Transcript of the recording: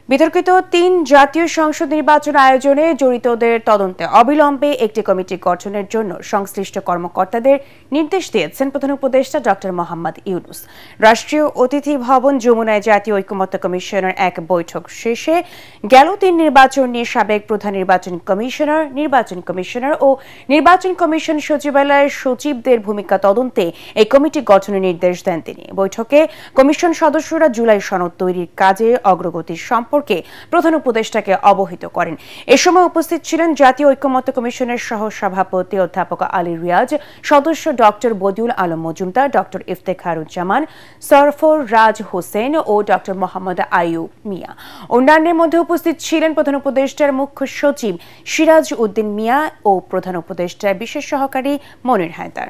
বিতর্কিত ৩ জাতীয় সংসদ নির্বাচন আয়োজনে জড়িতদের তদন্তে অবিলম্বে একটি কমিটি গঠনের জন্য সংশ্লিষ্ট কর্মকর্তাদের নির্দেশ দিয়েছেন প্রধান উপদেষ্টা ডক্টর মোহাম্মদ ইউনূস। রাষ্ট্রীয় অতিথি ভবন যমুনায় জাতীয় ঐকমত্য কমিশনের এক বৈঠক শেষে গেল ৩ নির্বাচন নিয়ে সাবেক প্রধান নির্বাচন কমিশনার ও নির্বাচন কমিশন সচিবালয়ের সচিবদের ভূমিকা তদন্তে এই কমিটি গঠনের নির্দেশ দেন তিনি। বৈঠকে কমিশন সদস্যরা জুলাই সনদ তৈরির কাজে অগ্রগতির সম্পর্কে প্রধান উপদেষ্টাকে অবহিত করেন। এ সময় উপস্থিত ছিলেন জাতীয় ঐকমত্য কমিশনের সহ সভাপতি অধ্যাপক আলী রিয়াজ, সদস্য ডক্টর বদিউল আলম মজুমদার, ডক্টর ইফতেখারুজ্জামান, সরফরাজ হোসেন ও ডক্টর মোহাম্মদ আইয়ুব মিয়া। অন্যান্যের মধ্যে উপস্থিত ছিলেন প্রধান উপদেষ্টার মুখ্য সচিব সিরাজ উদ্দিন মিয়া ও প্রধান উপদেষ্টার বিশেষ সহকারী মনির হায়দার।